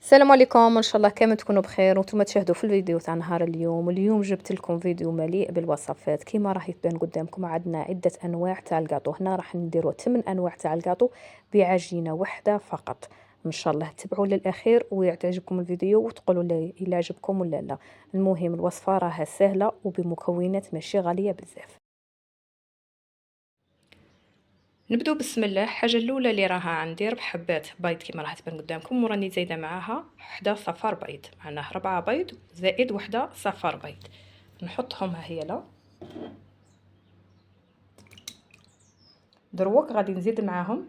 السلام عليكم، ان شاء الله كامل تكونوا بخير وانتم تشاهدوا في الفيديو تاع نهار اليوم. واليوم جبت لكم فيديو مليء بالوصفات كيما راح تبان قدامكم. عندنا عده انواع تاع الكاطو، هنا راح نديروا 8 انواع تاع الكاطو بعجينه واحده فقط. ان شاء الله تتبعوا للاخير ويعجبكم الفيديو وتقولوا لي الا عجبكم ولا لا. المهم الوصفه راها سهله وبمكونات ماشي غاليه بزاف. نبدو بسم الله. الحاجه الاولى اللي راها عندي 4 حبات بيض كما راح تبان قدامكم، وراني زايده معاها وحده صفار بيض، معناه 4 بيض زائد وحده صفار بيض. نحطهم ها هي لا. دروك غادي نزيد معاهم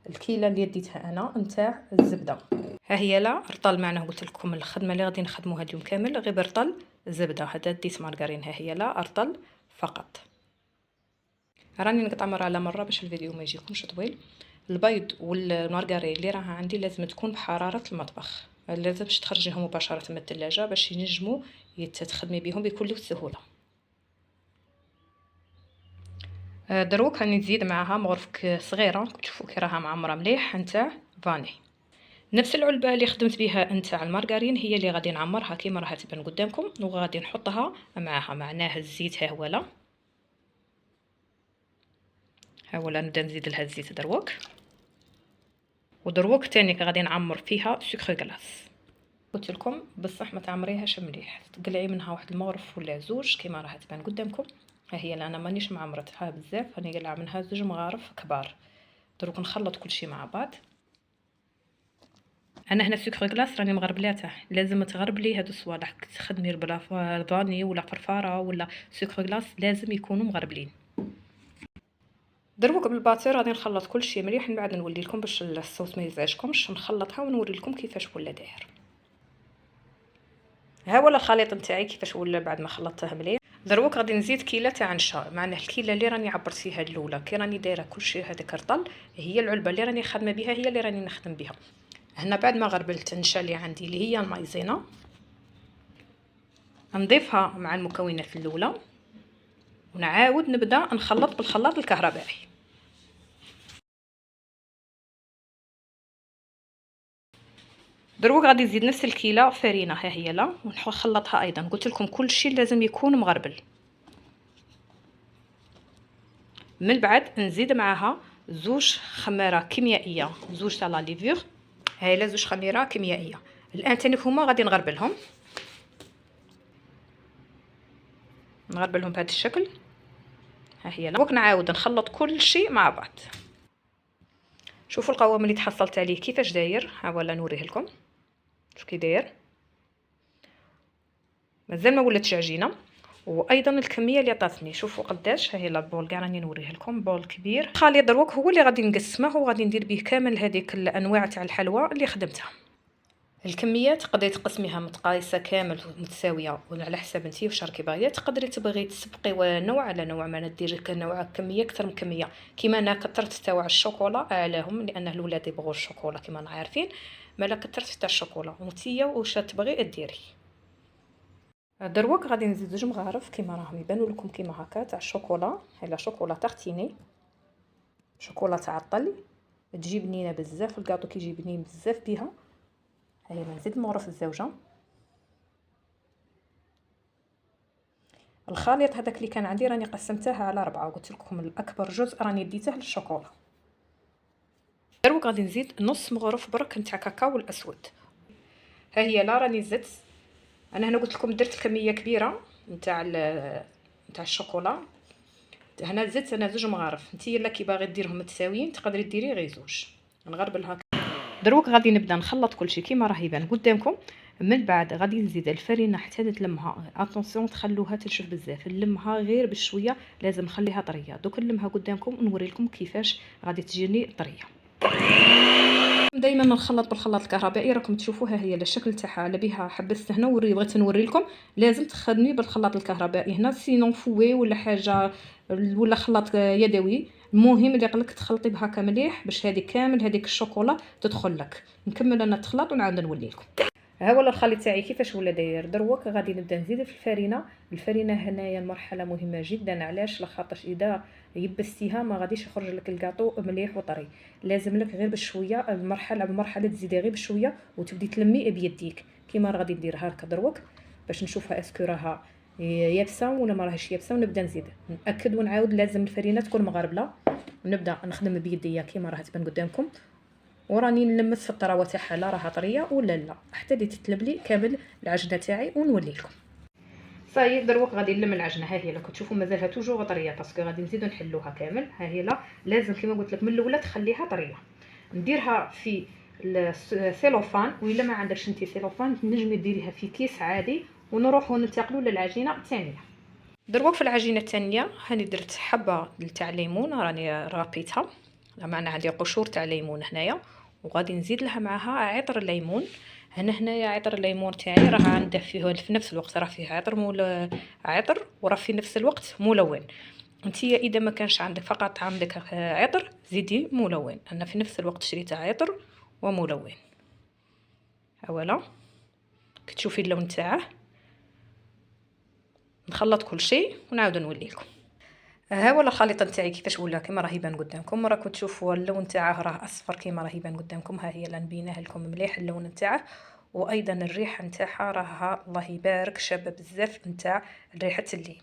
الكيله اللي ديتها انا نتاع الزبده. ها هي لا رطل، معناه قلت لكم الخدمه اللي غادي نخدموها اليوم كامل غير برطل زبده. هذا ديت مارغرين، ها هي لا رطل فقط. راني نقطع مره على مره باش الفيديو ما يجيكمش طويل. البيض والمارغرين اللي راها عندي لازم تكون بحراره المطبخ، لازمش تخرجيهم مباشره من الثلاجه باش ينجموا تخدمي بهم بكل سهوله. دروك راني نزيد معاها مغرفه صغيره تشوفوا كي راها معمره مليح نتاع فاني. نفس العلبه اللي خدمت بها نتاع المارغرين هي اللي غادي نعمرها كيما راها تبان قدامكم، وغادي نحطها معاها. معناه الزيت ها هو لا، ها هو لا نبدا نزيد لها الزيت دروك. ودروك تاني غادي نعمر فيها سكر كلاص. قلت لكم بصح ما تعمريهاش مليح، تقلعي منها واحد المغرف ولا زوج كيما راح تبان قدامكم. ها هي انا مانيش معمرتها بزاف، راني قلع منها زوج مغارف كبار. دروك نخلط كل شيء مع بعض. انا هنا سكر كلاص راني مغربلاته، لازم تغربلي هادو الصوالح تخدمي بلا فاني ولا فرفاره ولا سكر كلاص لازم يكونوا مغربلين. دروك بالباتور غادي نخلط كل شيء مليح، من بعد نولي لكم باش الصوص ما يزعجكمش نخلطها ونوري لكم كيفاش ولا داير. ها ولا الخليط نتاعي كيفاش ولا بعد ما خلطته مليح. دروك غادي نزيد كيله تاع نشا، معناه الكيله اللي راني عبرت فيها الاولى كي راني دايره كلشي هذاك رطل، هي العلبه اللي راني خادمه بها هي اللي راني نخدم بها. هنا بعد ما غربلت النشا اللي عندي اللي هي المايزينا نضيفها مع المكونات الاولى ونعاود نبدا نخلط بالخلاط الكهربائي. دروك غادي نزيد نفس الكيله فرينه ها هي لا ونخلطها ايضا. قلت لكم كل شيء لازم يكون مغربل. من بعد نزيد معاها زوج خميره كيميائيه، زوج تاع لا ليفور، هاي لا زوج خميره كيميائيه. الان تاني هما غادي نغربلهم بهذا الشكل. ها هي دوك نعاود نخلط كل شيء مع بعض. شوفوا القوام اللي تحصلت عليه كيفاش داير، ها ولا نوريه لكم شوف كي داير. مازال ما ولاتش عجينه. وايضا الكميه اللي عطاتني شوفوا قداش، ها هي لابول كاع راني نوريه لكم بول كبير. الخليط دروك هو اللي غادي نقسمه وغادي ندير به كامل هذيك الانواع تاع الحلوى اللي خدمتها. الكميات تقدري تقسميها متقايسه كامل متساويه وعلى حساب انتي واش راكي باغيه. تقدري تبغي تسبقي نوع على نوع، ما ديري نوع كميه اكثر من كميه. كيما انا كثرت تاع الشوكولا اعلاهم لان الولاد يبغوا الشوكولا كيما رانا عارفين، مالا كثرت تاع الشوكولا وانتيا واش تبغي ديري. دروك غادي نزيد زوج مغارف كيما راهم يبانوا لكم كيما هكا تاع الشوكولا، هلا شوكولا تارتيني، شوكولا تاع الطل تجي بنينه بزاف، الكاطو كيجي بنين بزاف بها. هاي نزيد المغرف الزوجه. الخليط هذاك اللي كان عندي راني قسمتها على 4 وقلت لكم الاكبر جزء راني ديته للشوكولا. دروك غادي نزيد نص مغرف برك نتاع كاكاو الاسود. ها هي لا راني زدت، انا هنا قلت لكم درت كميه كبيره نتاع الشوكولا. هنا زدت انا زوج مغارف، نتيا الا كي باغي ديرهم متساويين تقدري ديري غير زوج. نغربلها. دروك غادي نبدا نخلط كلشي كيما راه يبان قدامكم. من بعد غادي نزيد الفرينه حتى نلمها. اتونسيون تخلوها تنشف بزاف، نلمها غير بشويه، لازم نخليها طريه. دوك نلمها قدامكم ونوري لكم كيفاش غادي تجيني طريه. دائما نخلط بالخلاط الكهربائي، راكم تشوفوها هي الشكل تاعها على بها حبست هنا بغيت نوري لكم. لازم تخدمي بالخلاط الكهربائي هنا، سينون فوي ولا حاجه ولا خلاط يدوي. المهم اللي قالك تخلطي بهكا مليح باش هذه كامل هذيك الشوكولا تدخل لك. نكمل انا التخلاط ونعاود نولي لكم. ها هو الخليط تاعي كيفاش ولا داير. دروك غادي نبدا نزيد في الفرينه هنايا مرحله مهمه جدا. علاش؟ لخاطرش اذا يبستيها ما غاديش يخرج لك الكاطو مليح وطري. لازم لك غير بشويه، بمرحله تزيدي غير بشويه وتبدي تلمي بيديك كيما غادي نديرها هكا دروك باش نشوفها اسكو راها يابسه ولا ما راهيش يابسه، ونبدا نزيد ناكد ونعاود. لازم الفرينه تكون مغربله، ونبدا نخدم بيديا كيما راه تبان قدامكم، وراني نلمس في الطراوه تاعها لا راها طريه ولا لا حتى تتلب لي كامل العجنه تاعي ونولي لكم. صاي دروك غادي نلم العجنه. ها هي راكم تشوفوا مازالها توجور طريه باسكو غادي نزيدو نحلوها كامل. ها هي لا لازم كيما قلت لك من الاولى تخليها طريه. نديرها في السيلوفان، وإلا ما عندكش انت سيلوفان تنجمي ديريها في كيس عادي، ونروحوا ننتقلوا للعجينه الثانيه. دروك في العجينه الثانيه هاني درت حبه تاع ليمون راني رابيتها، معنا عندي قشور تاع ليمون هنايا، وغادي نزيد لها معها عطر الليمون. هنايا عطر الليمون تاعي راه عنده فيه في نفس الوقت راه فيه عطر وراه في نفس الوقت ملون. انتيا اذا ما كانش عندك فقط عندك عطر زيدي ملون. انا في نفس الوقت شريت عطر وملون. اولا كتشوفي اللون تاعه. نخلط كل شيء ونعاود نولي لكم. ها هو الخليط نتاعي كيفاش ولا كيما راه يبان قدامكم. راكم تشوفوا اللون تاعه راه اصفر كيما راه يبان قدامكم. ها هي نبيناه لكم مليح اللون نتاعه، وايضا الريحه نتاعها راه الله يبارك شابه بزاف نتاع ريحه الليم.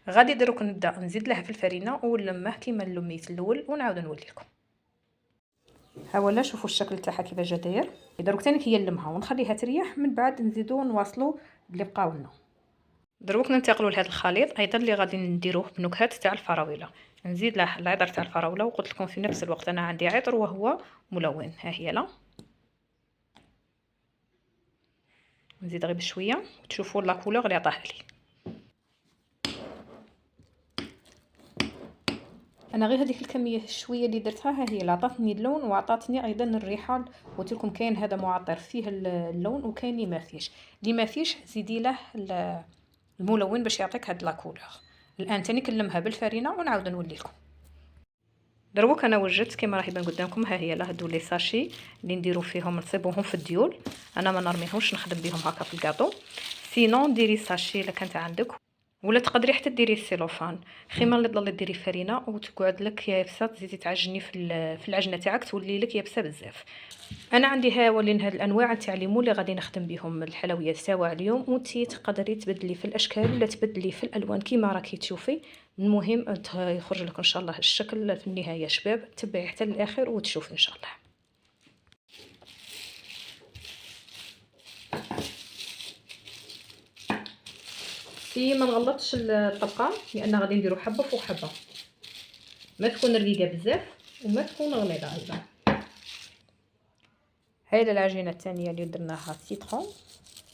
غادي دروك نبدا نزيد لها في الفرينه ونلمه كيما لميت الاول ونعاود نولي لكم. ها ولا شوفوا الشكل تاعها كيفاش جا داير. دروك ثاني هي نلمها ونخليها تريح، من بعد نزيدو نواصلوا اللي بقاو لنا. دروك ننتقلوا لهذا الخليط ايضا اللي غادي نديروه بنكهات تاع الفراوله. نزيد له العطر تاع الفراوله، وقلت لكم في نفس الوقت انا عندي عطر وهو ملون. ها هي لا نزيد غير بشويه وتشوفوا لا كولور اللي عطاها لي. انا غير هذيك الكميه شويه اللي درتها ها هي اللي عطاتني اللون وعطاتني ايضا الريحه. قلت لكم كاين هذا معطر فيه اللون وكاين اللي ما فيش. اللي ما فيش زيدي له الملون باش يعطيك هاد لا كولور. الان تاني كنلمها بالفرينه ونعاود نولي لكم. دروك انا وجدت كما راه يبان قدامكم. ها هي هادو لي ساشي اللي نديرو فيهم نصيبوهم في الديول. انا ما نرميهمش نخدم بهم هكا في الكاطو. سينون ديري ساشي الا كانت عندك، ولا تقدري حتى ديري السيلوفان. خيما اللي تضلي ديري فرينه وتقعد لك يابسه تزيدي تعجني في العجنه تاعك تولي لك يابسه بزاف. انا عندي هاولين هاد الانواع تاع الليمون اللي غادي نخدم بهم الحلويات تاع اليوم، وانتي تقدري تبدلي في الاشكال ولا تبدلي في الالوان كيما راكي تشوفي. المهم يخرج لك ان شاء الله الشكل في النهايه. شباب تبعي حتى للاخر وتشوفي ان شاء الله. في ما نغلطش الطبقه لان غادي نديرو حبه فوق حبه، ما تكون رقيقه بزاف وما تكون غليظه ايضا. هاي العجينه الثانيه اللي درناها سيترون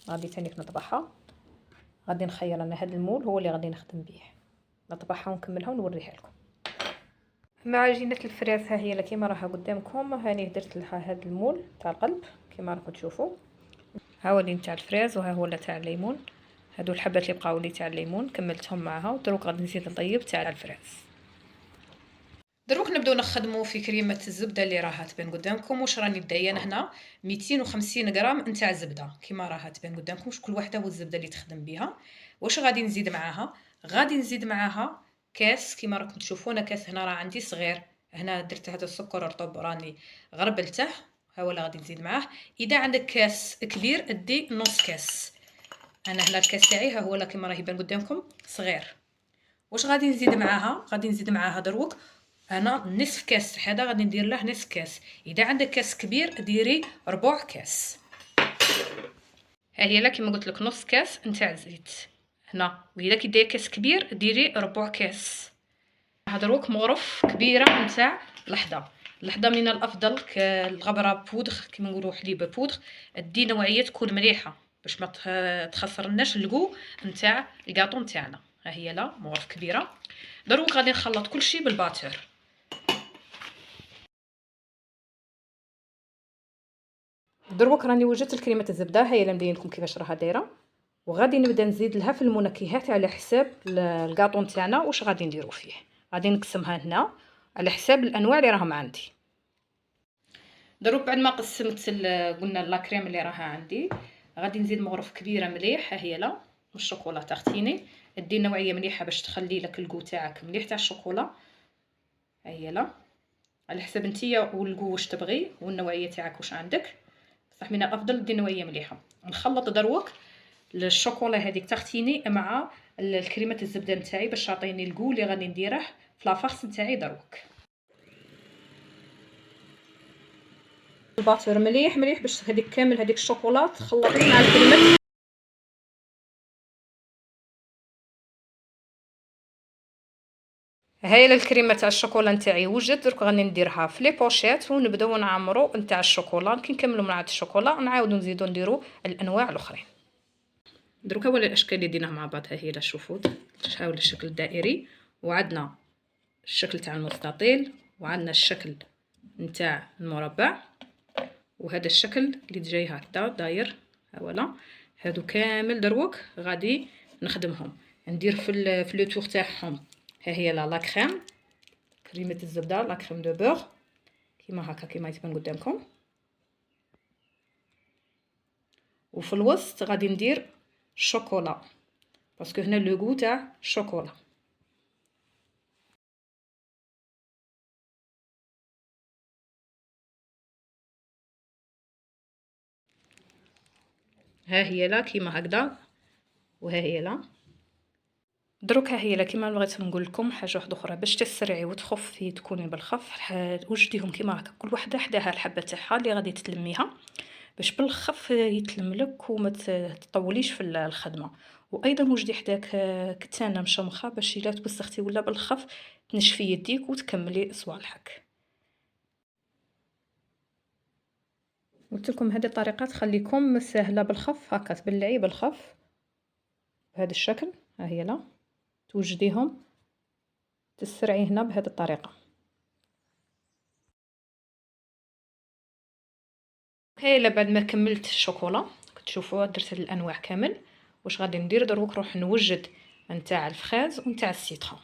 غادي ثاني نطبخها. غادي نخير انا هذا المول هو اللي غادي نخدم به، نطبخها ونكملها ونوريها لكم. مع عجينه الفراس ها هي كيما راها قدامكم. هاني درت لها هذا المول تاع القلب كيما راكم تشوفوا. ها هو اللي نتاع الفراز وها هو تاع الليمون. هادو الحبات اللي بقاو لي تاع الليمون كملتهم معها، ودروك غادي نزيد نطيب تاع الفراس. دروك نبداو نخدموا في كريمه الزبده اللي راها تبان قدامكم. واش راني دايره هنا 250 غرام نتاع زبده كيما راها تبان قدامكم. كل وحده والزبده اللي تخدم بها. واش غادي نزيد معاها؟ غادي نزيد معاها كاس كيما راكم تشوفوا. انا كاس هنا راه عندي صغير، هنا درت هذا السكر رطب راني غربلته. ها ولا غادي نزيد معاه. اذا عندك كاس كبير ادي نص كاس. انا هنا الكاس تاعي ها هو كيما راه يبان قدامكم صغير. واش غادي نزيد معاها؟ غادي نزيد معاها دروك انا نصف كاس. هذا غادي ندير له نصف كاس. اذا عندك كاس كبير ديري ربع كاس. ها هي كيما قلت لك نص كاس نتاع زيت هنا. واذا كي داير كاس كبير ديري ربع كاس. دروك مغرف كبيره نتاع اللحظه من الافضل الغبره بودغ كيما نقولوا حليب بودغ. دي نوعيه تكون مليحه باش ما تخسرناش الكو نتاع الكاطو نتاعنا. ها هي مغرف كبيره. دروك غادي نخلط كلشي بالباتور. دروك راني وجدت الكريمه الزبده هي اللي نبين لكم كيفاش راها دايره، وغادي نبدا نزيد لها في المنكهات على حساب الكاطو نتاعنا. واش غادي نديرو فيه؟ غادي نقسمها هنا على حساب الانواع اللي راهم عندي. دروك بعد ما قسمت قلنا لا كريم اللي راها عندي، غادي نزيد مغرف كبيره مليح. ها هي لا الشوكولا تاعتيني، دير نوعيه مليحه باش تخلي لك الكو تاعك مليح تاع الشوكولا. ها هي لا على حسب نتيا والكو واش تبغي والنوعيه تاعك واش عندك، بصح من الافضل دير نوعيه مليحه. نخلط دروك الشوكولا هذيك تاعتيني مع الكريمه الزبده نتاعي باش تعطيني الكو اللي غادي نديره في لافارس نتاعي دروك. الباتر مليح مليح باش هذيك كامل هذيك الشوكولا تخلطي مع الكريمه. هاي الكريمه تاع الشوكولا نتاعي وجدت، درك غادي نديرها في لي بوشيت ونبداو نعمرو نتاع الشوكولا. كي نكملوا مع الشوكولا نعاودو نزيدو نديرو الانواع الاخرين. دروك هو الاشكال اللي ديناها مع بعض. ها هي لا شوفوا تحاول الشكل الدائري، وعندنا الشكل تاع المستطيل، وعندنا الشكل نتاع المربع، وهذا الشكل اللي جاي هكذا داير. هاولا هادو كامل دروك غادي نخدمهم ندير في لو تور تاعهم. ها هي لا كريم، كريمه الزبده، لا كريم دو بور كيما هكا كيما يتبان قدامكم. وفي الوسط غادي ندير شوكولا باسكو هنا لو غو تاع الشوكولا. ها هي لا كيما هكذا، وها هي لا. دروك ها هي لا كيما بغيت نقول لكم حاجه واحده اخرى باش تسرعي وتخفي تكوني بالخف. وجديهم كيما هكا كل وحده حداها الحبه تاعها اللي غادي تلميها باش بالخف يتلم لك وما تطوليش في الخدمه. وايضا وجدي حداك كتانه مشمخه باش الا توسختي ولا بالخف تنشفي يديك وتكملي صوالحك. قلت لكم هذه الطريقه تخليكم سهله بالخف، هكا تبلعي بالخف بهذا الشكل. ها هي لا توجديهم تسرعي هنا بهذه الطريقه. هايله بعد ما كملت الشوكولا كتشوفوا درت هاد الانواع كامل. واش غادي ندير دروك نروح نوجد نتاع الفخاز ونتاع السيترون.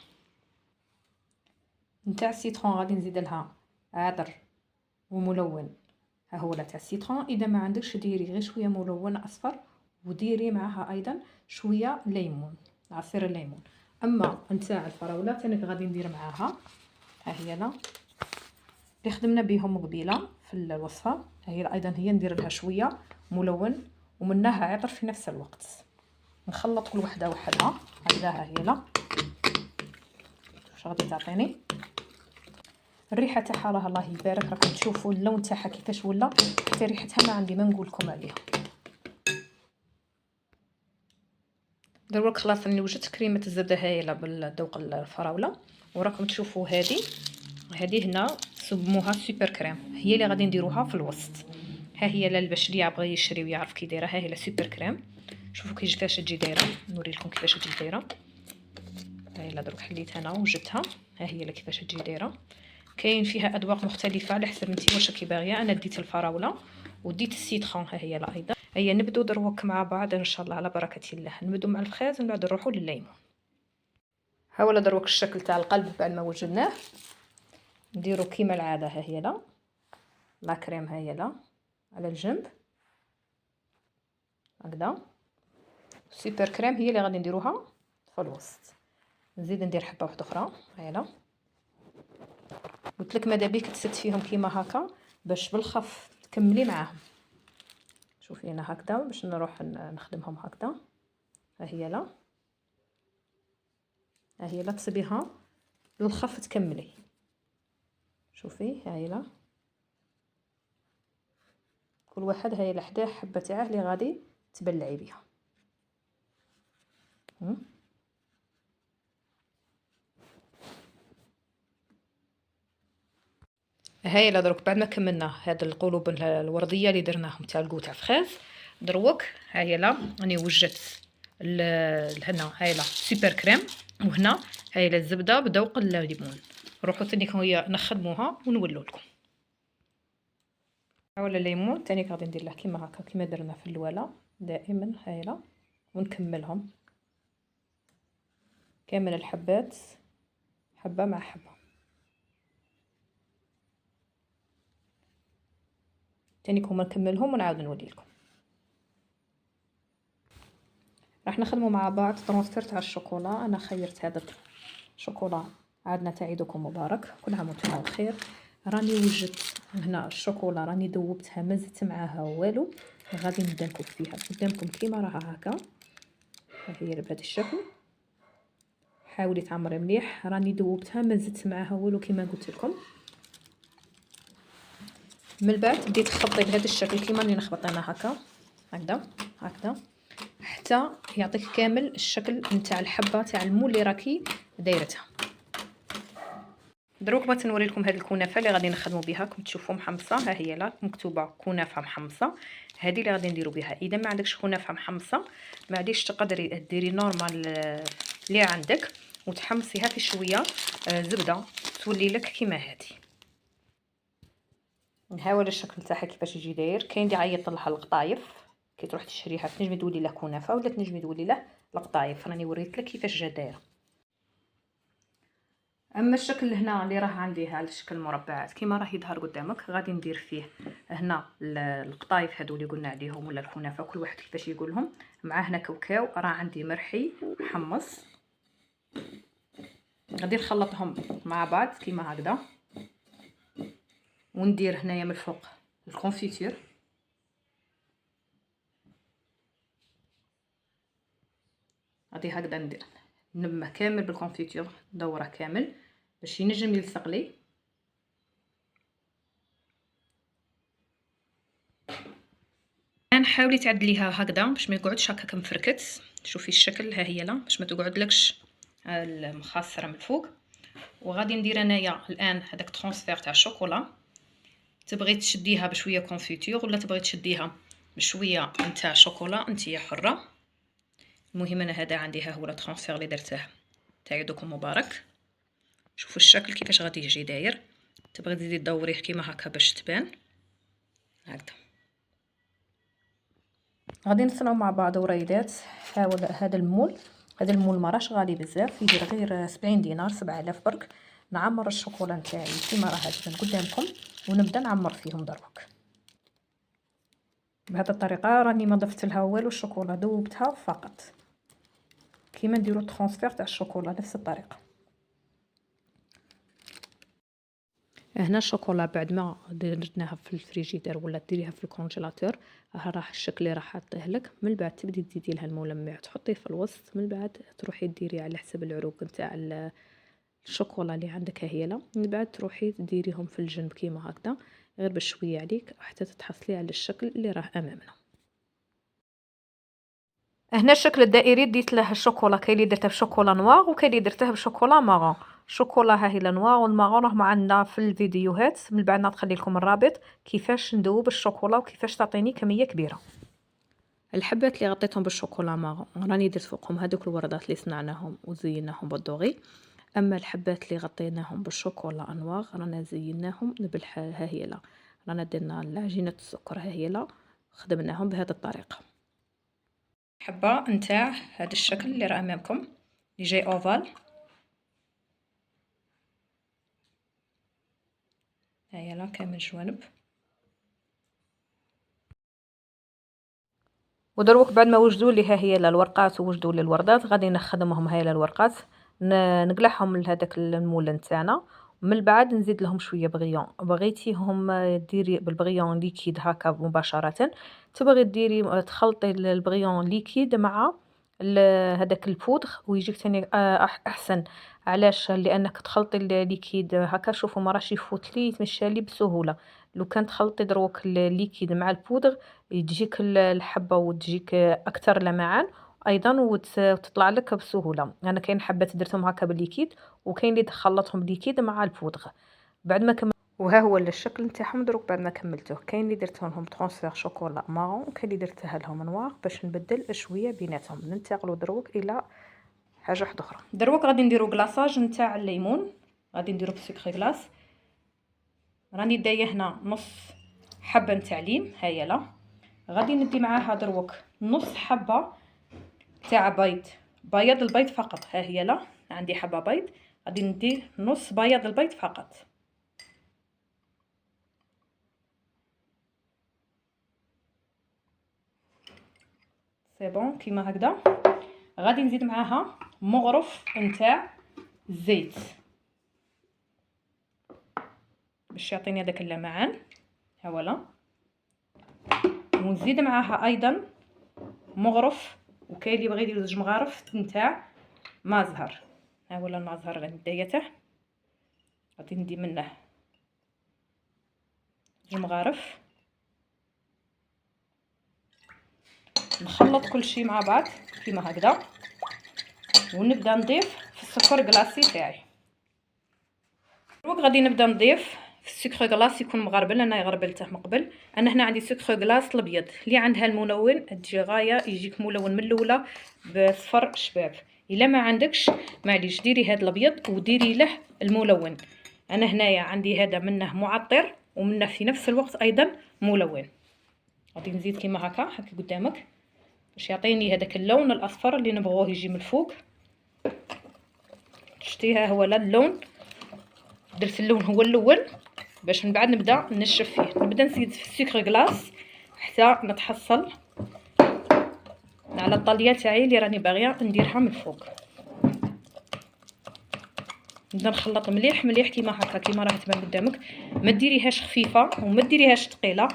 نتاع السيترون غادي نزيد لها عطر وملون. ها هو تاع السيترون، اذا ما عندكش ديري غير شويه ملون اصفر وديري معها ايضا شويه ليمون، عصير الليمون. اما نتاع الفراوله ثاني غادي ندير معاها ها هي لا اللي خدمنا بهم قبيله في الوصفه. ها هي ايضا هي ندير لها شويه ملون ومنها عطر في نفس الوقت. نخلط كل وحده وحدها هكذا. ها هي لا واش غادي تعطيني الريحه تاعها، راه الله يبارك راكم تشوفوا اللون تاعها كيفاش ولا، حتى ريحتها ما عندي ما نقول لكم عليها. دروك خلاص راني وجدت كريمه الزبده هايله بالذوق الفراوله، وراكم تشوفوا هذه هنا سموها سوبر كريم، هي اللي غادي نديروها في الوسط. ها هي باش اللي يبغي يشري ويعرف كي دايره. ها هي سوبر كريم، شوفوا كيفاش تجي دايره، نوري لكم كيفاش تجي دايره. ها هي دروك حليت انا وجدتها. ها هي كيفاش تجي دايره. كاين فيها اذواق مختلفه على حسب انت واش راكي باغيه. انا ديت الفراوله وديت السيترون. ها هي ايضا. هيا نبدو دروك مع بعض ان شاء الله على بركه الله. نبدو مع الفخاز من بعد نروحوا للليمون. ها ولا دروك الشكل تاع القلب بعد ما وجدناه نديرو كيما العاده. ها هي لا كريم ها هي على الجنب هكذا. سوبر كريم هي اللي غادي نديروها في الوسط. نزيد ندير حبه واحده اخرى. ها قلت لك ماذا بيك تسد فيهم كيما هكا باش بالخف تكملي معاهم. شوفي انا هكذا باش نروح نخدمهم هكذا. ها هي ها هي تصبيها للخف تكملي. شوفي ها هي كل واحد هاي لحداه حبه تاعه اللي غادي تبلعي بها. هاي دروك بعد ما كملنا هاد القلوب الورديه اللي درناهم تاع الكو تاع فخاز، دروك ها هي راني وجدت هنا هاي سوبر كريم، وهنا هاي الزبده بذوق الليمون. نروحو ثاني هي نخدموها ونولو لكم. ولا الليمون ثاني غادي ندير له كيما هكا كيما درنا في الاولى دائما. هايله ونكملهم كامل الحبات حبه مع حبه. تانيكم نكملهم ونعاود نولي لكم. راح نخدموا مع بعض ترونسفير تاع الشوكولا. انا خيرت هذا الشوكولا عندنا تاع عيدكم مبارك، كل عام وانتم بخير. راني وجدت هنا الشوكولا راني ذوبتها ما زدت معاها والو، غادي نبدا نكب فيها قدامكم كيما راها هكا. ها هي بهذا الشكل، حاولي تعمري مليح. راني ذوبتها ما زدت معاها والو كيما قلت لكم. من بعد بديت تخبطي بهذا الشكل كيما راني نخبطينا هكا هكذا هكذا حتى يعطيك كامل الشكل نتاع الحبه تاع المول اللي راكي دايرتها. دروك بغيت نوري لكم هذه الكنافه اللي غادي نخدموا بها. كنت تشوفوا محمصه، ها هي لا مكتوبه كنافه محمصه. هذه اللي غادي نديروا بها. اذا ما عندكش كنافه محمصه ما عاديش تقدري ديري نورمال اللي عندك وتحمصيها في شويه زبده تولي لك كيما هذه. ها هو الشكل تاعها كيفاش يجي داير. كاين اللي عيط لها القطايف كي تروح تشريها تنجمي تولي له كنافه ولا تنجمي تولي له القطايف. راني وريت لك كيفاش جا دايره. اما الشكل هنا اللي راه عندي على شكل مربعات كيما راه يظهر قدامك، غادي ندير فيه هنا القطايف هادو اللي قلنا عليهم ولا الكنافه كل واحد كيفاش يقولهم. مع هنا كاوكاو راه عندي مرحي محمص، غادي نخلطهم مع بعض كيما هكذا. وندير هنايا من الفوق الكونفيتور. غادي هكذا ندير نمه كامل بالكونفيتور دوره كامل باش ينجم يلصق لي. الان حاولي تعدليها هكذا باش ما يقعدش هكا مفركت. شوفي الشكل، ها هي لا باش ما تقعدلكش المخاصره من الفوق. وغادي ندير انايا الان هذاك ترانسفير تاع الشوكولا. تبغي تشديها بشويه كونفيتور ولا تبغي تشديها بشويه نتاع شوكولا، انتي حره. المهم انا هذا عندي ها هو الترانسفير اللي درته تاع عيدكم مبارك. شوفوا الشكل كيفاش غادي يجي داير. تبغي تزيدي تدوريه كيما هكا باش تبان هكذا. غادي نصنعوا مع بعض وريدات. حاول هذا المول ما راهش غالي بزاف، يدير غير 70 دينار 7000 برك. نعمر الشوكولا نتاعي كيما راه تبان قدامكم ونبدا نعمر فيهم دروك. بهذه الطريقه راني ما ضفت لها والو، الشوكولا ذوبتها فقط كيما نديروا ترانسفير تاع الشوكولا نفس الطريقه. هنا الشوكولا بعد ما درناها في الفريجيدير ولا ديريها في الكونجيلاتور، ها راح الشكل اللي راح حاطيه لك. من بعد تبدي تزيدي لها الملمع تحطيه في الوسط، من بعد تروحي ديري على حسب العروق نتاع الشوكولا اللي عندك. ها هي لا من بعد تروحي تديريهم في الجنب كيما هكذا غير بشويه عليك حتى تتحصلي على الشكل اللي راه امامنا. هنا الشكل الدائري ديت له الشوكولا. كاين اللي درته بشوكولا نوار وكاين اللي درته بشوكولا مارون. شوكولا ها هي النوار والمارون راهم عندنا في الفيديوهات. من بعد نخلي لكم الرابط كيفاش ندوب الشوكولا وكيفاش تعطيني كميه كبيره. الحبات اللي غطيتهم بالشوكولا مارون راني درت فوقهم هذوك الوردات اللي صنعناهم وزيناهم بالدوغي. اما الحبات اللي غطيناهم بالشوكولا انواغ رانا زيناهم ها هي لا رانا درنا العجينه السكر. ها هي لا خدمناهم بهذه الطريقه. حبه نتاع هذا الشكل اللي راه امامكم اللي جاي اوفال. هيا لا كامل جوانب. ودروك بعد ما وجدوا لي ها هي الورقات ووجدوا لي الوردات غادي نخدمهم. هاي الورقات نقلعهم لهذاك المول نتاعنا. من بعد نزيد لهم شويه بغيون. بغيتيهم ديري بالبغيون ليكيد هكا مباشره، تبغي ديري تخلطي البغيون ليكيد مع هذاك البودغ ويجيك ثاني احسن. علاش؟ لانك تخلطي الليكيد هكا شوفوا ما راش يفوت لي يتمشى لي بسهوله. لو كان تخلطي دروك الليكيد مع البودغ تجيك الحبه وتجيك اكثر لمعان ايضا وتطلع لك بسهوله. انا كاين حبات درتهم هكا بالليكيد وكاين اللي خلطهم بالليكيد مع البودغ بعد ما كملت. وها هو الشكل نتاعهم دروك بعد ما كملته. كاين اللي درت لهم ترانسفير شوكولا مارون وكاين اللي درتها لهم نوار باش نبدل شويه بيناتهم. ننتقلوا دروك الى حاجه واحده اخرى. دروك غادي نديروا كلاصاج نتاع الليمون. غادي نديروا بسكري كلاص. راني دايه هنا نص حبه نتاع ليم. هيا لا غادي ندي معاها دروك نص حبه تاع بيض البيض فقط. ها هي لا عندي حبه بيض غادي ندي نص بيض البيض فقط. سي بون كيما هكذا. غادي نزيد معاها مغرف نتاع الزيت باش يعطيني هذاك اللمعان. ها ولا، ونزيد معاها ايضا مغرف، وكاين اللي بغى يدير 2 مغارف نتاع ما زهر. ها ولا ما زهر غادي نديته، غادي ندي منه 2 مغارف. نخلط كل شيء مع بعض كيما هكذا، ونبدا نضيف في السكر كلاصي تاعي. دروك غادي نبدا نضيف في السكر كلاص يكون مغربل، انا غربلته من قبل. انا هنا عندي سكر كلاص الابيض، اللي عندها الملون تجي غايه يجيك ملون من الاولى بصفر شباب. الا ما عندكش معليش ديري هذا الابيض وديري له الملون. انا هنايا عندي هذا منه معطر ومنه في نفس الوقت ايضا ملون. غادي نزيد كيما هكا قدامك باش يعطيني هذاك اللون الاصفر اللي نبغوه يجي من الفوق. شتيها هو لا اللون، درت اللون هو الاول باش من بعد نبدا نشف فيه. نبدا نزيد في السكر كلاص حتى نتحصل على الطاليه تاعي اللي راني باغيه نديرها من الفوق. نبدا نخلط مليح مليح كيما هكا كيما راه تبان قدامك. ما ديريهاش خفيفه وما ديريهاش ثقيله،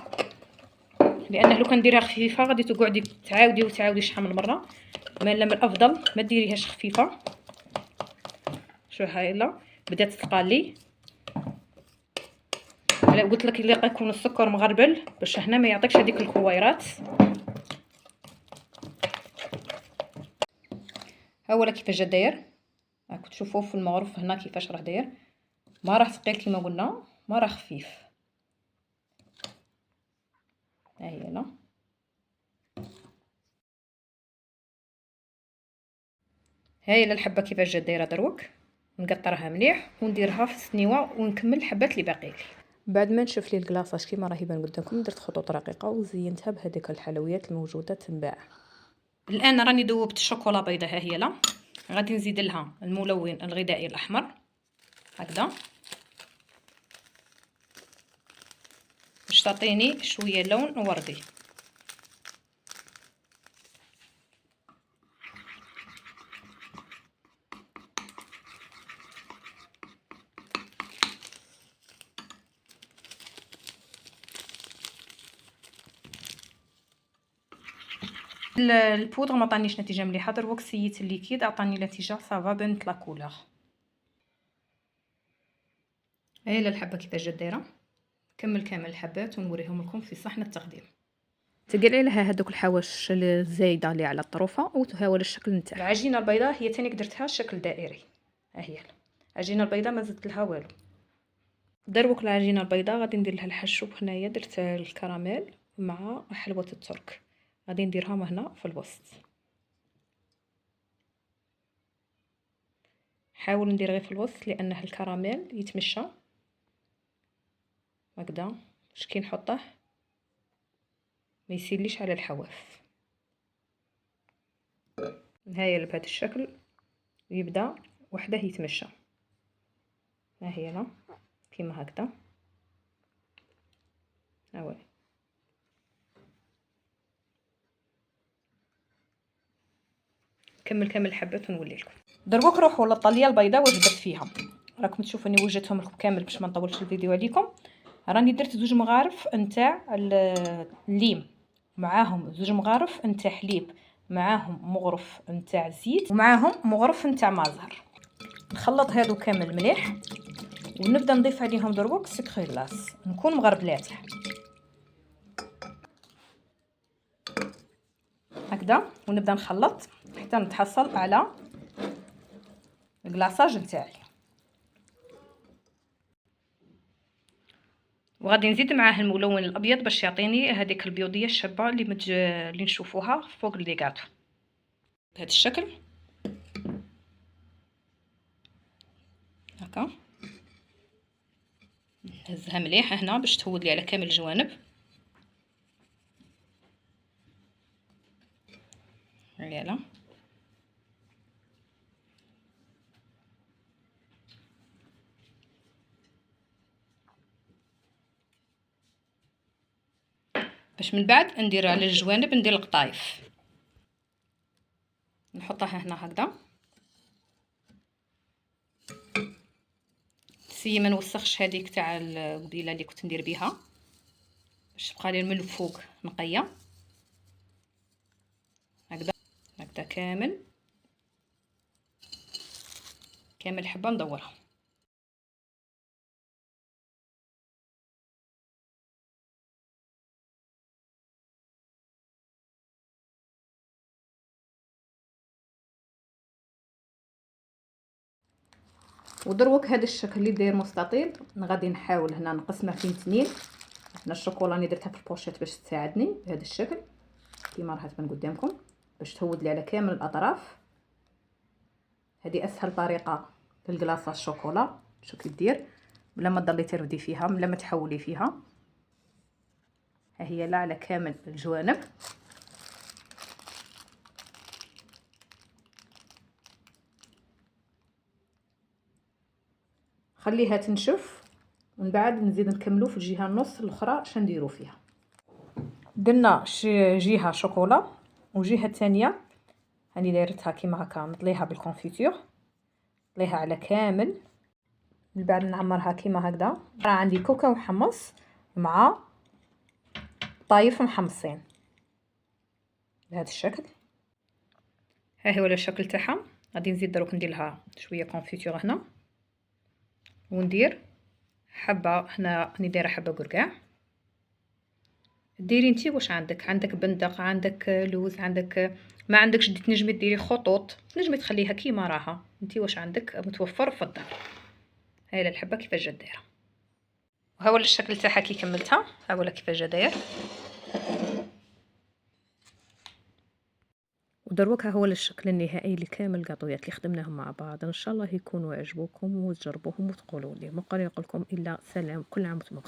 لانه لو كان ديرها خفيفه غادي تقعدي تعاودي وتعاودي شحال من مره. ما من الافضل ما ديريهاش خفيفه. شوف هاي لا بدات تقالي. انا قلت لك اللي يكون السكر مغربل باش هنا ما يعطيكش هذيك الكويرات. ها هو كيفاش جا داير، راكم تشوفوه في المغرف هنا كيفاش راه داير. ما راه ثقيل كيما قلنا، ما راه خفيف. ها هي لا هاي الحبه كيفاش جا دايره. دروك نقطرها مليح ونديرها في السنيوه ونكمل الحبات اللي باقي لي. بعد ما نشف لي الكلاصاج كيما راه يبان قدامكم درت خطوط رقيقه وزينتها بهذيك الحلويات الموجوده تنباع. الان راني ذوبت الشوكولا بيضاء. ها هي لا غادي نزيد لها الملون الغذائي الاحمر هكذا باش تعطيني شويه لون وردي. البودر ما عطانيش نتيجه مليحه. دروك سييت الليكيد عطاني نتيجه صافا بنت لا كولور. هاي الحبه كيفاش جات دايره. كمل كامل الحبات ونوريهم لكم في صحن التقديم. تقلعي لها هذوك الحواش الزايده اللي على الطروفه وتهاول الشكل نتاعها. العجينه البيضاء هي تاني درتها شكل دائري. ها هي العجينه البيضاء ما زدت لها والو. دروك العجينه البيضاء غادي ندير لها الحشو. هنايا درت الكراميل مع حلوه الترك، غادي نديرهم هنا في الوسط. حاول ندير غير في الوسط لانه الكراميل يتمشى هكذا باش كي نحطه ما يسيليش على الحواف. هاي بهذا الشكل يبدا وحده يتمشى. ها هي لا كيما هكذا. ها كمل كامل الحبات ونولي لكم. دروك روحوا للطاليه البيضاء واش درت فيها. راكم تشوفوني وجدتهم لكم كامل باش ما نطولش الفيديو عليكم. راني درت 2 مغارف نتاع الليم، معاهم 2 مغارف نتاع حليب، معاهم مغرف نتاع زيت، ومعاهم مغرف نتاع ما زهر. نخلط هادو كامل مليح ونبدا نضيف عليهم دروك سكر كلاص نكون مغربلاته هكذا. ونبدا نخلط حتى نتحصل على الكلاصاج نتاعي. وغادي نزيد معاه الملون الابيض باش يعطيني هذيك البيضيه الشابه اللي نشوفوها فوق الديكاتو بهذا الشكل هكا. نهزها مليح هنا باش تهود لي على كامل الجوانب. يلا باش من بعد ندير على الجوانب ندير القطايف. نحطها هنا هكذا. سي ما نوسخش هذيك تاع القبيله اللي كنت ندير بها باش تبقى لي من الفوق نقيه هكذا. هكذا كامل حبه ندورها. ودروك هذا الشكل اللي داير مستطيل غادي نحاول هنا نقسمه فين اثنين. هنا الشوكولا راني درتها في البوشيط باش تساعدني بهذا الشكل كيما راه تبان قدامكم، باش تهود لي على كامل الاطراف. هذه اسهل طريقه للكلاصه الشوكولا شو كدير بلا ما تضلي تردي فيها بلا ما تحولي فيها. ها هي لا على كامل الجوانب. خليها تنشف ومن بعد نزيد نكملو في الجهه النص الاخرى اش نديرو فيها. درنا جهه شوكولا وجهه الثانيه هاني دايرتها كيما هكا نطليها بالكونفيتور، نطليها على كامل. من بعد نعمرها كيما هكذا. راه عندي كوكا محمص مع طايف محمصين بهذا الشكل. ها هو الشكل تاعها. غادي نزيد دروك ندير لها شويه كونفيتور هنا وندير حبه هنا. راني دايره حبه كركاع. ديري انتي واش عندك بندق، عندك لوز، عندك ما عندكش تنجمي ديري خطوط، تنجمي تخليها كيما راها انتي واش عندك متوفر في الدار. هاي الحبه كيفاش جات دايره. وها هو الشكل تاعها كي كملتها. ها هو كيفاش جا داير. ودروك ها هو الشكل النهائي لكامل الكاطويات اللي خدمناهم مع بعض. ان شاء الله يكونوا عجبوكم وتجربوهم وتقولوا لي. ما نقول لكم الا سلام، كل عام وانتم بخير.